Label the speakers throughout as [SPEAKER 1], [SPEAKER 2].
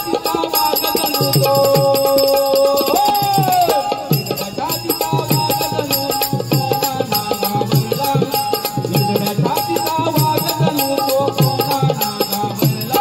[SPEAKER 1] जातीचा वाघ जणू तो, इंद्रा जातीचा वाघ जणू कोणा नागा म्हणला, इंद्रा जातीचा वाघ जणू तो कोणा नागा म्हणला.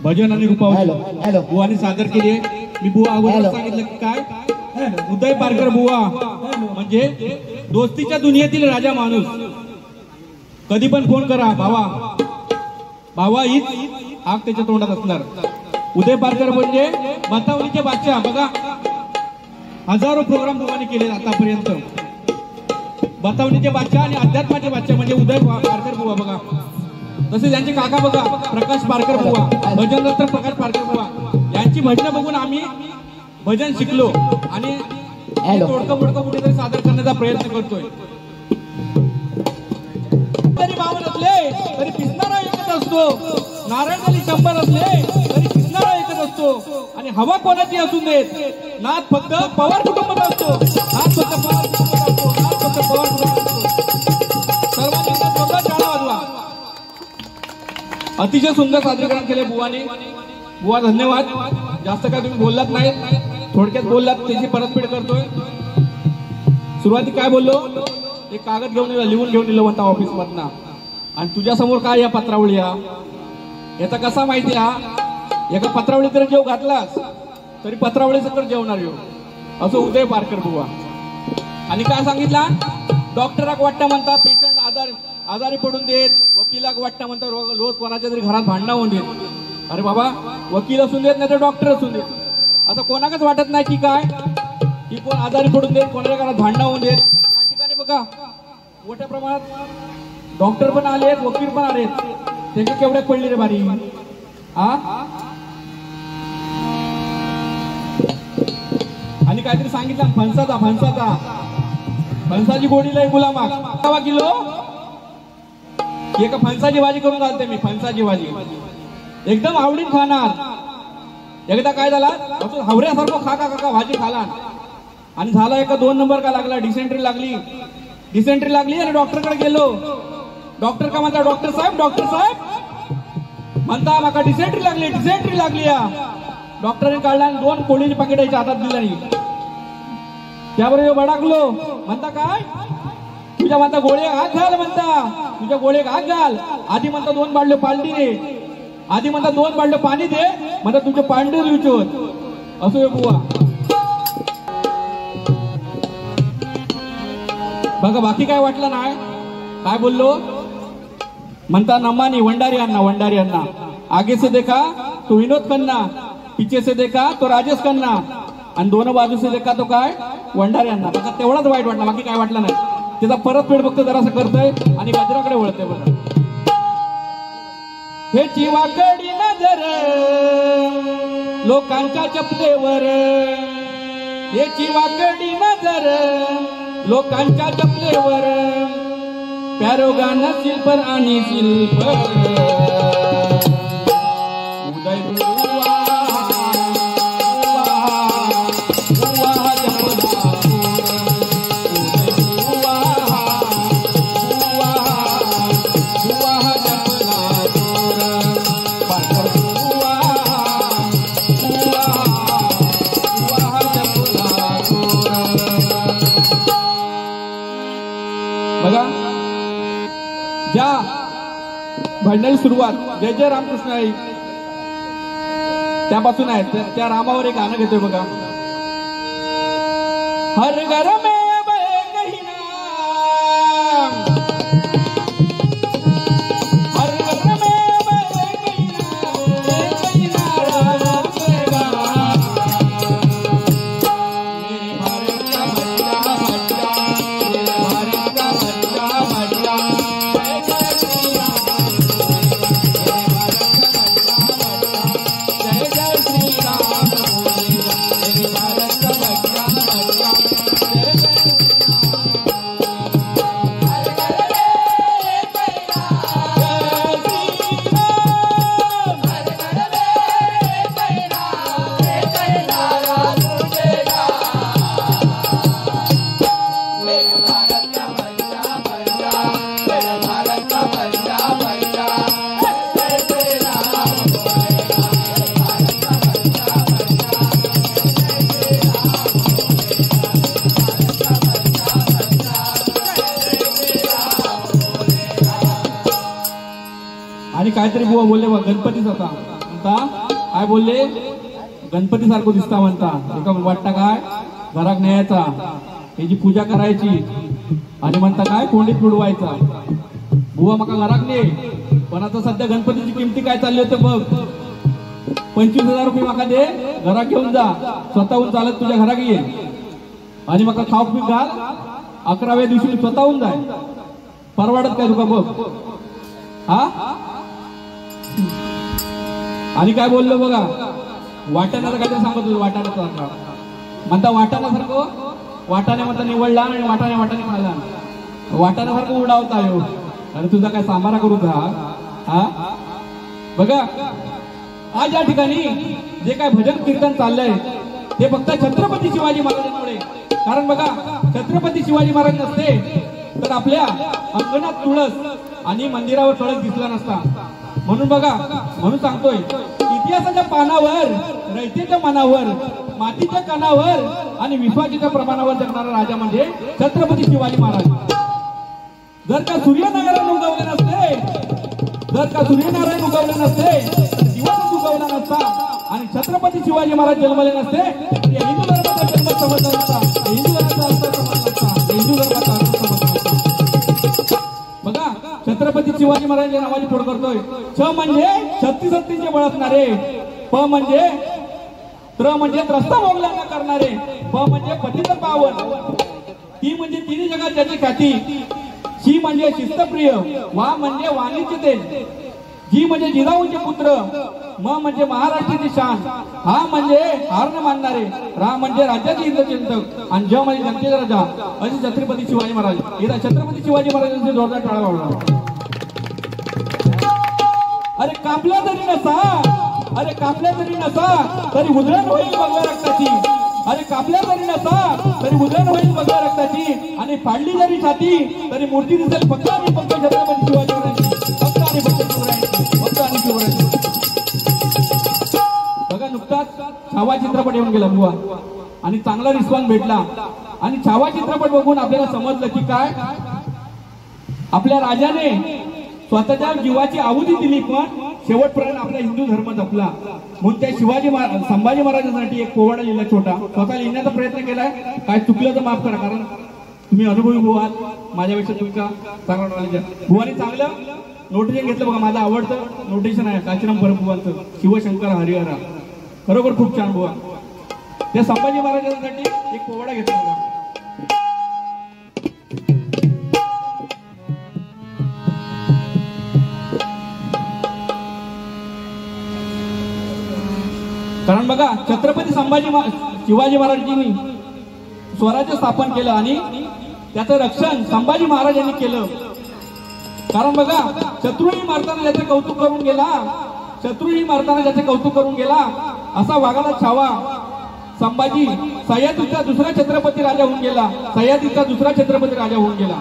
[SPEAKER 1] भजन आणि रूपावली बुवानी सादर केली आहे. मी बुवा अगोदर सांगितलं की काय उदय पारकर बुवा म्हणजे दोस्तीच्या दुनियेतील राजा माणूस. कधी पण फोन करा भावा भावा हीच आग त्याच्या तोंडात असणार. उदय पारकर म्हणजे बतावलीचे बादशाह. बघा हजारो प्रोग्राम बुवानी केले आतापर्यंत. बतावलीचे बादशाह आणि अध्यात्माचे बादशाह म्हणजे उदय पारकर बुवा. बघा तसे त्यांचे काका बघा प्रकाश पारकर बुवा, भजन रत्न प्रकाश पारकर बुवा. यांची भजनं बघून आम्ही भजन शिकलो आणि तोडकं मोडकं कुठेतरी सादर करण्याचा प्रयत्न करतोय. तरी बावन असले तरी पिसणारा एकच असतो, नारायण 100 असले तरी पिसणारा एकच असतो. आणि हवा कोणाची असू देत नाद फक्त पवार कुटुंबाचा असतो, नाद फक्त पवार कुटुंबाचा असतो, नाद फक्त पवार कुटुंबाचा असतो. सर्वांनी जोरदार टाळ्या वाजवा. अतिशय सुंदर सादरीकरण केले बुवानी. बुवा धन्यवाद. जास्त काय तुम्ही बोललात नाही, थोडक्यात बोललात त्याची परतफेड करतोय. सुरुवाती काय बोललो एक कागद घेऊन लिहून घेऊन दिलं म्हणता ऑफिस मधनं. आणि तुझ्या समोर काय या पत्रावळी याचा कसा माहिती एका पत्रावळी जर जेव घातलास तरी पत्रावळी सकट जेवणार येऊ असं उदय पारकर बुवा. आणि काय सांगितला डॉक्टराक वाटतं म्हणता पेशंट आजारी पडून देत, वकिलाक वाटतं म्हणता रोज कोणाच्या तरी घरात भांडणं होऊन देत. अरे बाबा वकील असून देत नाही तर डॉक्टर असून देत असं कोणाकच वाटत नाही की काय की कोण आजारी पडून देत, कोणाच्या घरात भांडणं होऊन देत. या ठिकाणी बघा मोठ्या प्रमाणात डॉक्टर पण आलेत, वकील पण आलेत. त्याचे केवढ्याक पडली रे बारी आणि काहीतरी सांगितलं फणसाची गोडी लय गुलामा किलो एका फणसाची भाजी करून घालते मी. फणसाची भाजी एकदम आवडीन खाणार. एकदा काय झाला हवऱ्यासारखं खा भाजी खाला आणि झाला एका 2 नंबर का लागला. डिसेंट्री लागली आणि डॉक्टरकडे गेलो. डॉक्टर का म्हणता डॉक्टर साहेब म्हणता माका डिसेंट्री लागली. डॉक्टरने काढला आणि 2 पोळीची पाकिट याच्या हातात दिली. त्याबरोबर बडाकलो म्हणता काय तुझ्या म्हणता गोळे आग घाल आधी म्हणता 2 बाटले पालटी दे, आधी म्हणता 2 बाटले पाणी दे म्हणता तुझे पांढरे विचोत असो बुवा. बघा बाकी काय वाटलं नाही. काय बोललो म्हणता नमानी वंडारी अण्णा आगे से देखा तो विनोद खन्ना, पीछे से देखा तो राजेश खन्ना आणि 2 बाजू से देखा तो काय वंडारी अण्णा. बघा तेवढाच वाईट वाटला, बाकी काय वाटलं नाही. त्याचा परतफेड फक्त जरासं करतोय आणि गजराकडे वळतोय. बघा हे चिवाकडी नजर लोकांच्या चपलेवर, हे चिवाकडी नजर लोकांच्या चपलेवर, प्यारोगान शिल्पर आणि शिल्पर उदय बघा ज्या भजनाची सुरुवात जय जय रामकृष्ण आहे त्यापासून आहे. त्या रामावर एक गाणं घेतोय बघा. हर घर में कहीं नाम, हर घर में कहीं नाम मेरे भारत का बच्चा बच्चा, मेरे भारत का बच्चा बच्चा, जय जय श्री आणि काहीतरी बुवा बोलले बा गणपतीच होता म्हणता काय बोलले गणपती सारखं दिसता म्हणता एका वाटता काय घरात न्यायचा त्याची पूजा करायची आणि म्हणता काय कोंडीत बुडवायचा बुवा मका घरात ने पण आता सध्या गणपतीची किमती काय चालली होते बघ 25,000 रुपये मका दे घरात घेऊन जा स्वतःहून चालत तुझ्या घरात ये आणि मका खाऊ पीक घाल 11व्या दिवशी स्वतःहून जाय परवडत काय तुका बघ हा आणि काय बोललो बघा वाटाण्याचं काय सांगत होतो वाटाण्याचा म्हणता वाटाण्यासारखं वाटाणे म्हणता निवडला आणि वाटाणे खाल्ला वाटाण्यासारखं उडावता येऊ आणि तुझा काय सांबारा करू हा बघा आज या ठिकाणी जे काय भजन कीर्तन चाललंय ते फक्त छत्रपती शिवाजी महाराजांमुळे कारण बघा छत्रपती शिवाजी महाराज नसते तर आपल्या अंगणात तुळस आणि मंदिरावर कळस दिसला नसता म्हणून बघा म्हणून सांगतोय इतिहासाच्या पानावर रयतेच्या मनावर मातीच्या कणावर आणि विश्वासाच्या प्रमाणावर जगणारा राजा म्हणजे छत्रपती शिवाजी महाराज जर का सूर्यनारायण उगवले नसते दिवस उगवला नसता आणि छत्रपती शिवाजी महाराज जन्मले नसते तर हिंदू धर्माचा जन्म समजला नसता हिंदू धर्माचा अर्थ समजला नसता हिंदू धर्माचा अर्थ समजला नसता बघा छत्रपती शिवाजी महाराजांच्या नावाची फोड करतोय छ म्हणजे 36 हत्तींचे बळ असणारे प म्हणजे त्र म्हणजे त्रस्त मोगलांना करणारे प म्हणजे पतित पावन ती म्हणजे तिन्ही जगात ज्याची ख्याती शी म्हणजे शिस्तप्रिय वा म्हणजे वाणीचे तेज जी म्हणजे जिजाऊंचे पुत्र म म्हणजे महाराष्ट्राची शान हा म्हणजे हार न मानणारे रा म्हणजे राज्याचे हितचिंतक आणि ज म्हणजे जनतेचा राजा असे छत्रपती शिवाजी महाराज इथं छत्रपती शिवाजी महाराजांचे जोरदार टाळा वाजवा अरे कापला तरी नसा तरी उधळण होईल भगव्या रक्ताची अरे कापल्या जरी नसा तरी उधळण होईल भगव्या रक्ताची आणि फाडली जरी छाती तरी मूर्ती दिसेल फक्त आणि फक्त छत्रपती शिवाजी महाराजांची फक्त आणि फक्त शिवरायांची बघा नुकताच छावा चित्रपट येऊन गेला बुवा आणि चांगला रिस्पॉन्स भेटला आणि छावा चित्रपट बघून आपल्याला समजलं की काय आपल्या राजाने स्वतःच्या जीवाची आहुती दिली पण शेवटपर्यंत आपला हिंदू धर्म जपला म्हणून त्या संभाजी महाराजांसाठी एक पोवाडा लिहिला छोटा स्वतः लिहिण्याचा प्रयत्न केलाय काय चुकलं तर माफ करा कारण तुम्ही अनुभवी बुवात माझ्यापेक्षा तुमचा चांगला नॉलेज आहे बुवानी चांगलं नोटेशन घेतलं बघा माझं आवडतं नोटेशन आहे काशीराम परब बुवांचं शिवशंकर हरिहरा खरोखर खूप छान बुवा त्या संभाजी महाराजांसाठी एक पोवाडा घेतला बघा कारण बघा छत्रपती शिवाजी महाराजांनी स्वराज्य स्थापन केलं आणि त्याचं रक्षण संभाजी महाराजांनी केलं कारण बघा शत्रूही मारताना ज्याचे कौतुक करून गेला असा वाघाला छावा संभाजी सह्याद्रीचा दुसरा छत्रपती राजा होऊन गेला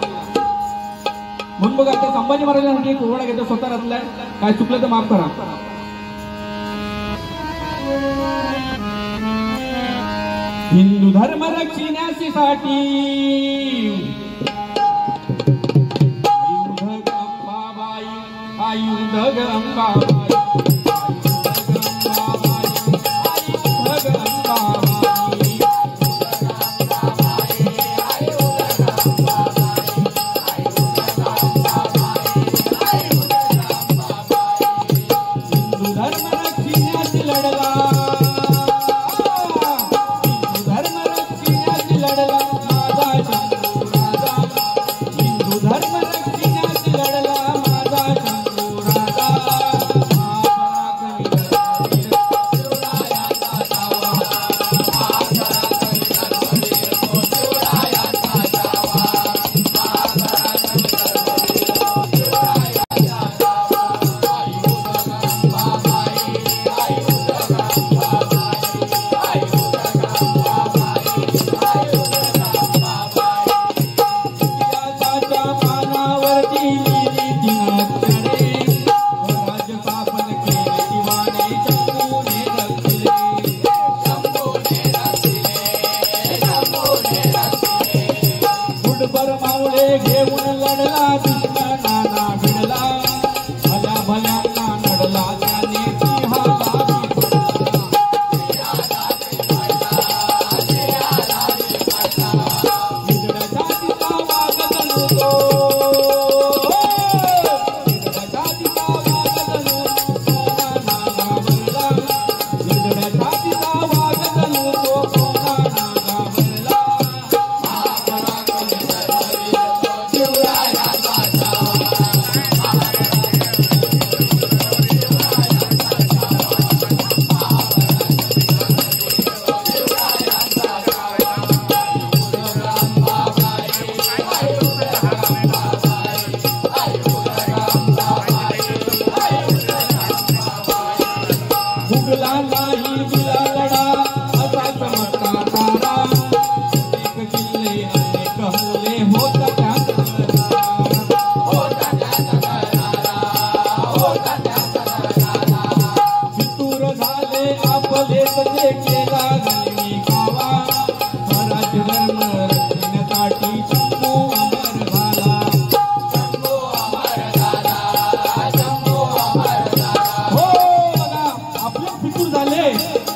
[SPEAKER 1] म्हणून बघा त्या संभाजी महाराजांसाठी पोवाडा घेतो स्वतः रचलाय काय चुकलं तर माफ करा हिंदू धर्म रक्षण्यासाठी आयुध गंगाबाई दिला लढा असा चमत्कार तारा अनेक किल्ले अनेक हल्ले होता त्यात फितूर झाले आपलेच ते केला गणवी गावा स्वराज्य धर्म रक्षण्यासाठी शंभू अमर झाला हो बघा आपले फितूर झाले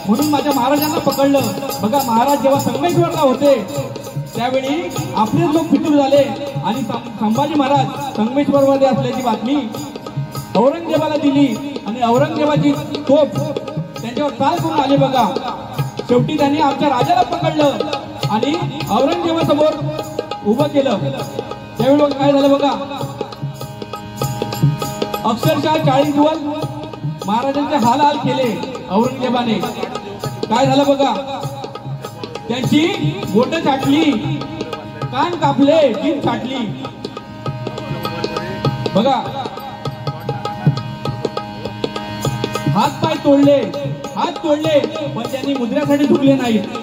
[SPEAKER 1] म्हणून माझ्या महाराजांना पकडलं बघा महाराज जेव्हा संगमेश्वरला होते त्यावेळी आपले लोक फितूर झाले आणि संभाजी महाराज संगमेश्वरमध्ये असल्याची बातमी औरंगजेबाला दिली आणि औरंगजेबाची तोफ त्यांच्यावर चाल करून आले बघा शेवटी त्यांनी आमच्या राजाला पकडलं आणि औरंगजेबासमोर उभं केलं त्यावेळी बघा काय झालं बघा अक्षरशः 40 दिवस महाराजांचे हाल केले औरंगजेबाने काय झालं बघा त्यांची बोट छाटली कान कापले जीभ छाटली बघा हात पाय तोडले पण त्यांनी मुद्र्यासाठी झुकले नाहीत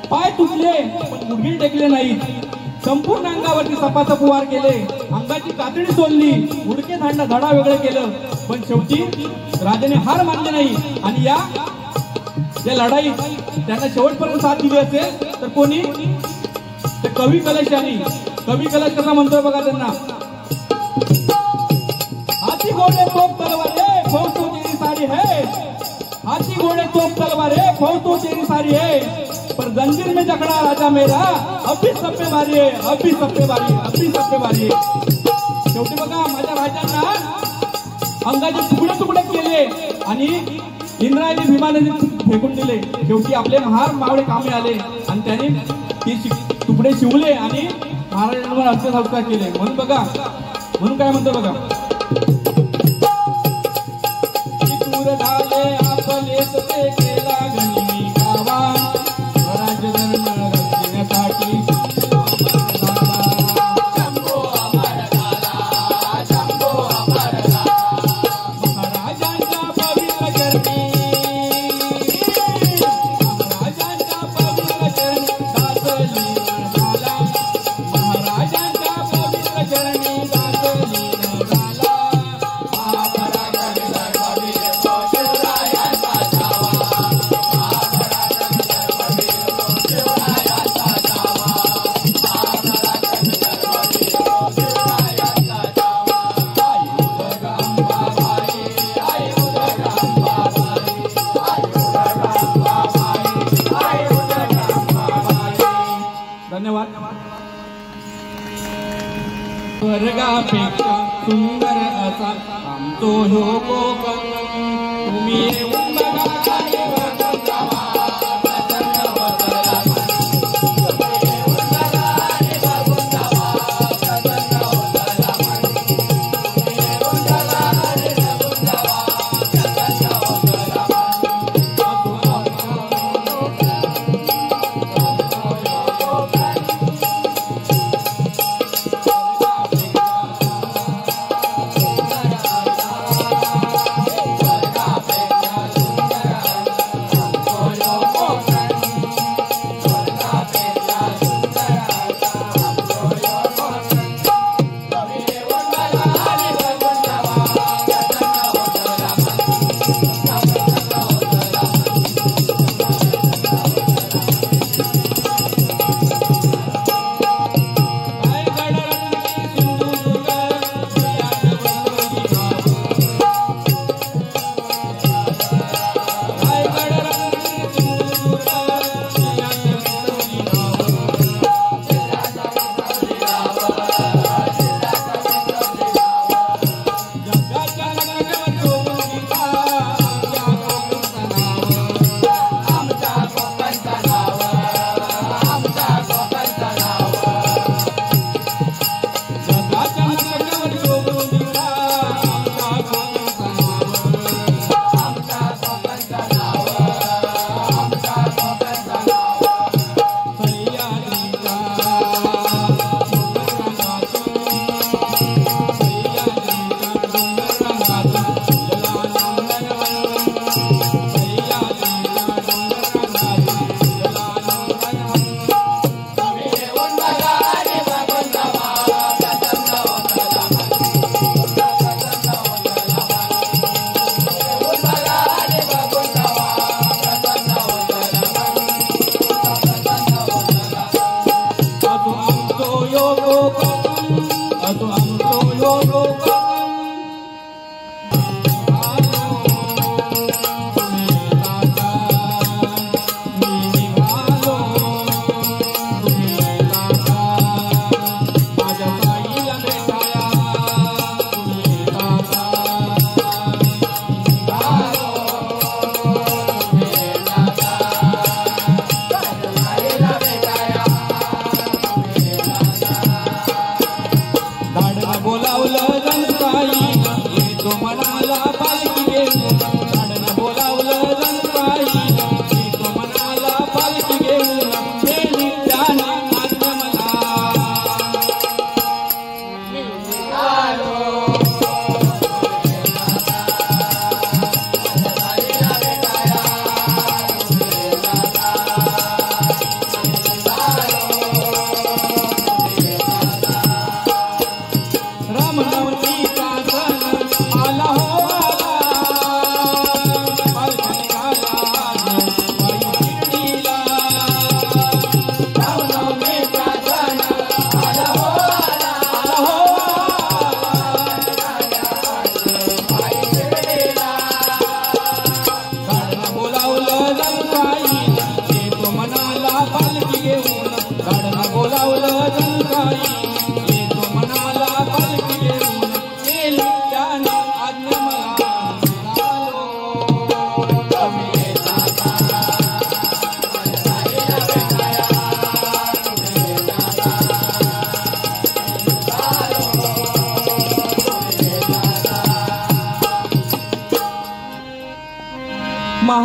[SPEAKER 1] पाय तुटले पण गुडघे टेकले नाहीत संपूर्ण अंगावरती सपासप वार केले अंगाची कातडी सोडली उडके धडा वेगळं केलं पण शेवटी राजाने हार मानले नाही आणि या लढाईत त्यांना शेवटपर्यंत साथ दिली असेल तर कोणी ते कवी कलश कसा म्हणतोय बघा त्यांना हाथी घोड़े तोप तलवारें फौज तो तेरी सारी है हाथी घोड़े तोप तलवारें फौज तो तेरी सारी है पर जंजीर में जकड़ा राजा मेरा अभी सप्पे मारी है अभी सप्पे मारी है शेवटी बघा माझ्या राजांना अंगाचे तुकडे केले आणि इंद्रायणी भीमाने फेकून दिले शेवटी आपले महार मावळे कामे आले आणि त्यांनी ते तुकडे शिवले आणि महाराजांवर अंत्यसंस्कार केले म्हणून काय म्हणतो बघा फितूर झाले आपलेच ते केला गणवी गावा स्वराज्य धर्म रक्षण्यासाठी स्वर्गापेक्षा सुंदर असा आमचो ह्यो कोकण तुम्ही येऊन बघा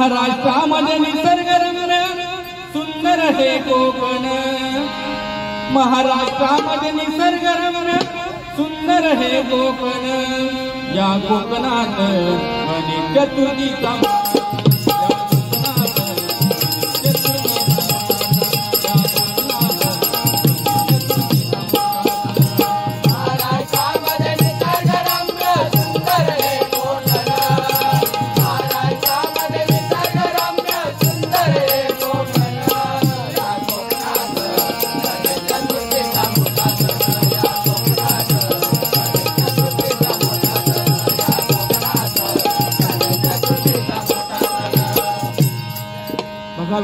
[SPEAKER 1] महाराष्ट्रामध्ये निसर्गरम्य सुंदर हे कोकण, महाराष्ट्रामध्ये निसर्गरम्य सुंदर हे कोकण, या कोकणात गणेश चतुर्थीचा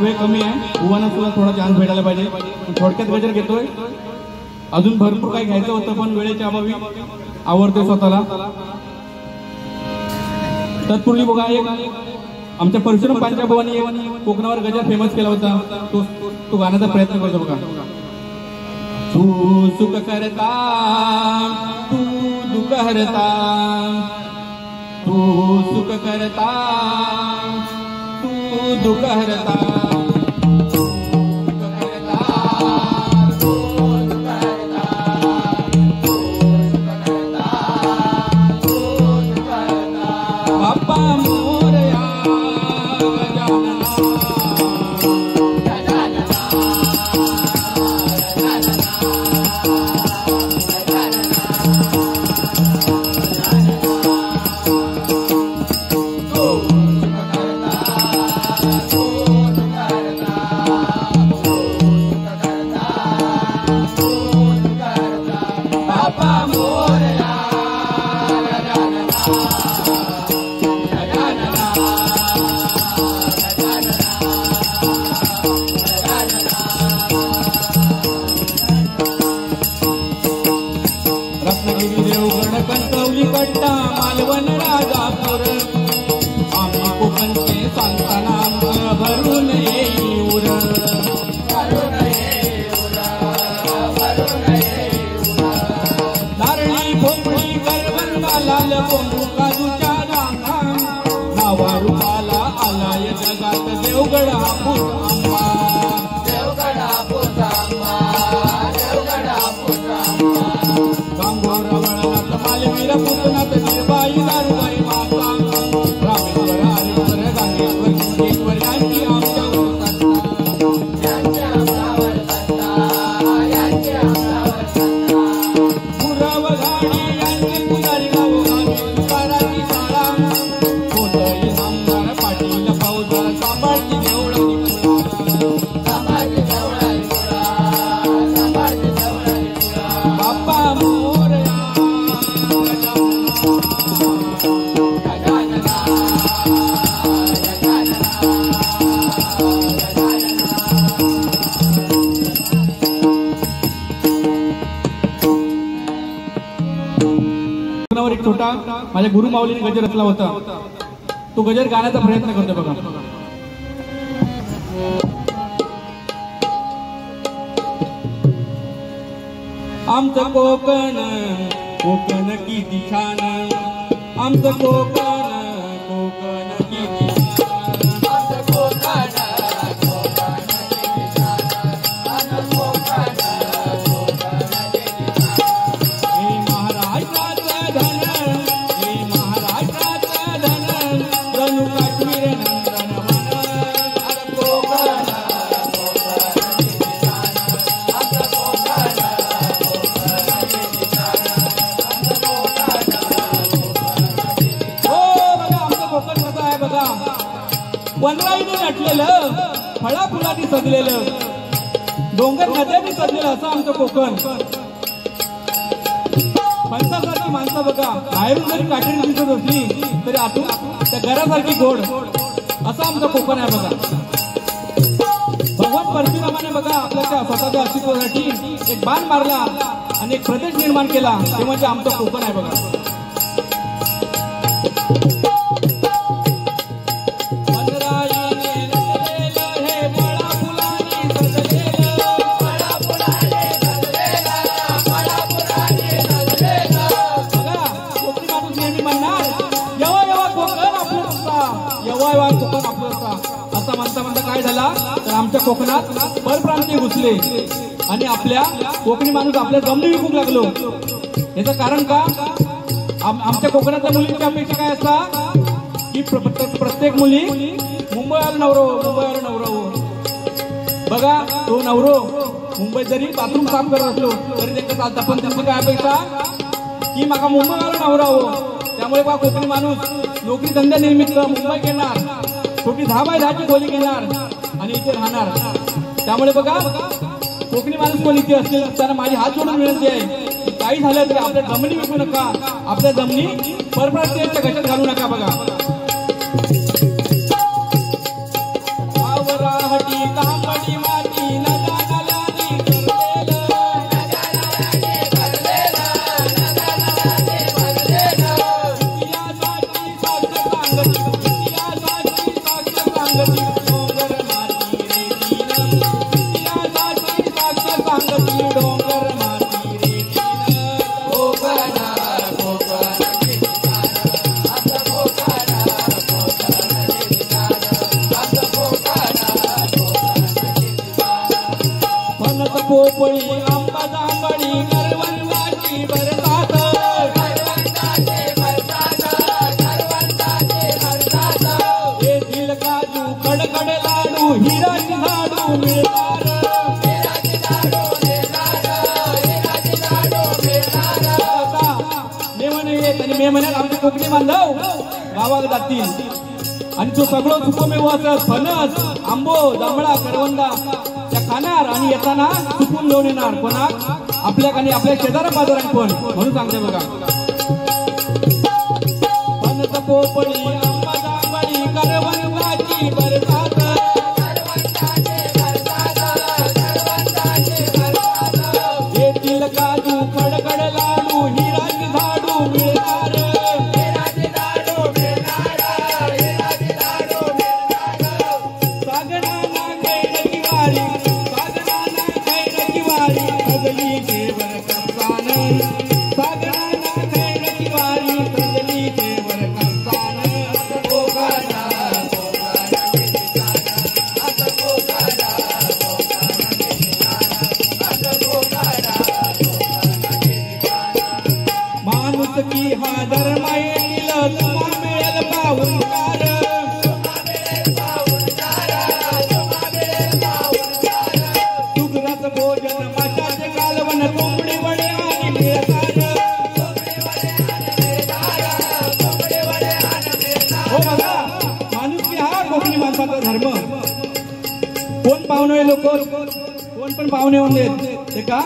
[SPEAKER 1] वेळ कमी आहे. उवाना तुला थोडा चान्स भेटायला पाहिजे. थोडक्यात गजर घेतोय. अजून भरपूर काही घ्यायचं होतं पण वेळेच्या अभावी आवडतोय स्वतःला. तत्पूर्वी बघा एक आमच्या परशुराम पांचाभावांनी कोकणावर गजर फेमस केला होता. तो गाण्याचा प्रयत्न करतो बघा. तू सुख करता तू दुःख हरता, तू सुख करता तू दुःख हरता, बाप्पा मोरया कट्टा मालवण राजापूर, आम्ही कोकणचे सांगताना भरून येऊर, नारळी भोपळी करवंदा लाल कोंबू काजूच्या रांगा, नावा रूपाला आलाय जगात देवगड हापूस आंबा, देवगड हापूस आंबा, देवगड हापूस आंबा, गांभोर वळणात मालवीर पुतनात निर्बाई दारुबाई माता, रामेश्वर हरीश्वर गांगेश्वर सिद्धेश्वर यांची आमच्या पुरव गाडी यांचे पुजारी गाव आम्ही तुकाराची शाळा, कोणतही आमदार पाटील फौजदार सांभाळची देवळाची सांभाळची देवळाची सांभाळची देवळाची बाप्पा मोरया एक छोटा माझ्या गुरु माऊलीने गजर रचला होता. तो गजर गाण्याचा प्रयत्न करतो बघा. आमचं कोकण कोकण किती छान, आमचं कोकण कोकण किती छान, आमचं कोकण कोकण किती छान, आमचं कोकण कोकण किती छान. हे महाराष्ट्राचं धन, हे महाराष्ट्राचं धन, जणू काश्मीर नंदनवन, आमचं कोकण कोकण किती छान, आमचं कोकण वनराईने नटलेलं, फळा फुलांनी सजलेलं, डोंगर नद्यांनी सजलेलं असं आमचं कोकण. फणसासारखी माणसं बघा, बाहेरून जरी काटेरी दिसत असली तरी आतून त्या घरासारखी गोड असं आमचं कोकण आहे बघा. भगवान परशुरामाने बघा आपल्या त्या स्वतःच्या अस्तित्वासाठी एक बाण मारला आणि एक प्रदेश निर्माण केला, ते म्हणजे आमचं कोकण आहे बघा. कोकण आपलं तर आमच्या कोकणात परप्रांतीय घुसले आणि आपल्या कोकणी माणूस आपल्या जमिनी विकू लागलो. याचं कारण का? आमच्या कोकणातल्या मुलींची अपेक्षा काय असता की प्रत्येक मुली मुंबईला नवरो बघा. तो नवरो मुंबईत जरी बाथरूम साफ करत असलो तरी त्यांचं चालतं, पण त्यांची काय अपेक्षा की माका मुंबईला नवरा हो. त्यामुळे बा कोकणी माणूस नोकरी धंद्या निमित्त मुंबई घेणार, छोटी 10 बाय 10ची खोली घेणार आणि इथे राहणार. त्यामुळे बघा कोकणी माणूस कोण इथे असतील त्यांना माझी हात जोडून विनंती आहे, काही झालं तरी आपल्या जमिनी विकू नका, आपल्या जमिनी परप्रांतीयांच्या घशात घालू नका. बघा आवराहटी तांबडी माती पोपळी आंबा जांभळी करवंदाची बरसात येथील काजू कडकड लाडू हिराची झाडू मिळणार. मे महिने येत आणि मे महिन्यात आमचे कोकणी बांधव गावाला जातील आणि तो सगळं सुकमेव असत, फणस आंबो जांभळा करवंदा त्या खाणार आणि येताना चुकून घेऊन येणार. कोणा आपल्या आणि आपल्या शेजारा बाजारात पण म्हणून सांगते बघा. फणस पोपळी आंबा जांभळी करवंदाची बरसात येथील काजू कडकड लाडू हिराची झाडू मिळणार. की हा धर्म येईल तुम्हा मिळेल पाहुणचार. सुगराचं भोजन माशाचे कालवण कोंबडी वडे आणि मिळणार. हो बघा माणूस की हा कोकणी माणसाचा धर्म. कोण पाहुणे लोक कोण पण पाहुणे होऊन देत ते का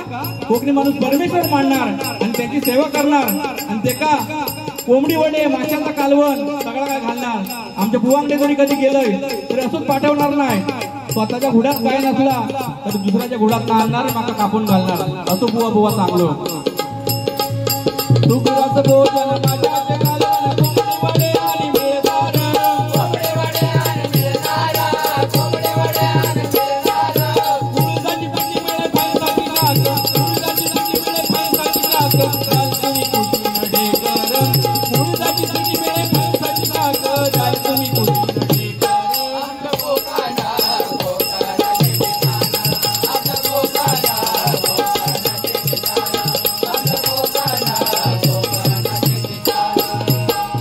[SPEAKER 1] कोकणी माणूस परमेश्वर मानणार आणि त्याची सेवा करणार आणि ते का कोंबडी वडे माशाचा कालवण सगळं काय घालणार. आमच्या बुवांकडे जरी कधी गेलंय तरी असंच पाठवणार नाही. स्वतःच्या घोड्यात काय नसला तर दुसऱ्याच्या घोड्यात आणणार माका कापून घालणार. असं बुवा चांगलं. सुगराचं भोजन माशाचे कालवण कोंबडी वडे आणि मिळणार. गुळजाची पिठी मिळे पैसाची लाग, गुळजाची पिठी मिळे पैसाची लाग, जाल तुम्ही कुठून ढेकर. गुळजाची पिठी मिळे पैसाची लाग, जाल तुम्ही कुठून ढेकर.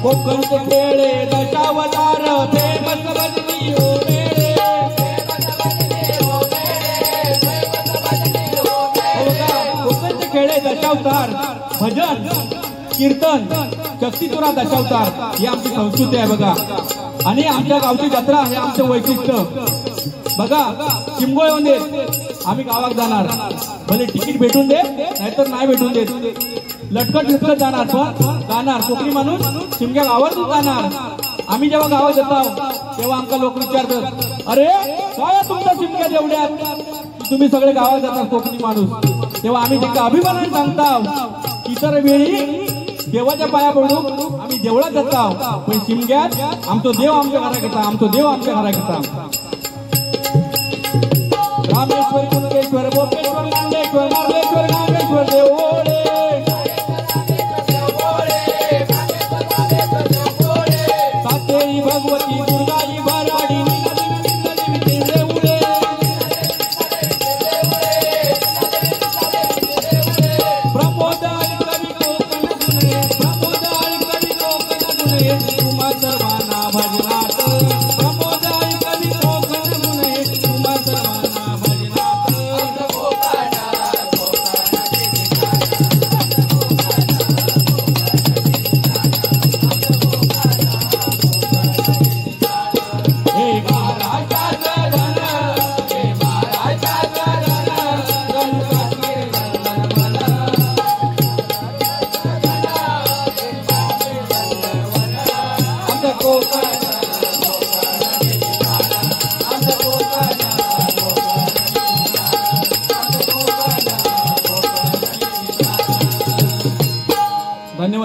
[SPEAKER 1] कोकणचे खेळे दशावतार फेमस बजनी हो मेळे. कोकणचे खेळे दशावतार भजन कीर्तन शक्तितुरा दशावतार ही आमची संस्कृती आहे बघा. आणि आमच्या गावची जत्रा हे आमचं वैशिष्ट्य बघा. चिमगोळ येऊन देत आम्ही गावात जाणार, भले तिकीट भेटून दे नाहीतर नाही भेटून देत, लटकत लटकत जाणार पण जाणार. कोकणी माणूस शिमग्या गावातून जाणार. आम्ही जेव्हा गावात जातो तेव्हा आमका लोक विचारतात, अरे काय तुमच्या शिमग्यात एवढ्यात तुम्ही सगळे गावात जातात कोकणी माणूस. तेव्हा आम्ही त्यांना अभिमानाने सांगतो इतर वेळी देवाच्या पाया पडून आम्ही देवळात जातो, पण शिमग्यात आमचा देव आमच्या घरात येता, आमचा देव आमच्या घरात येता. रामेश्वर कुंडेश्वर बोपेश्वर गांडेश्वर मार्लेश्वर गांडेश्वर देवोळे. सातेरी भगवती दुर्गाजी भराडी देऊळे.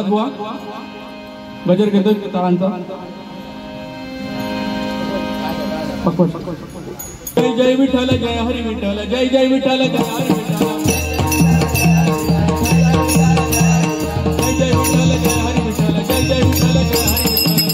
[SPEAKER 1] धन्यवाद बुवा. गजर घेतो टाळांचा. जय जय विठ्ठल जय हरी विठ्ठल जय जय विठ्ठल जय हरी विठ्ठल जय जय विठ्ठल जय हरी विठ्ठल जय जय विठ्ठल जय हरी विठ्ठल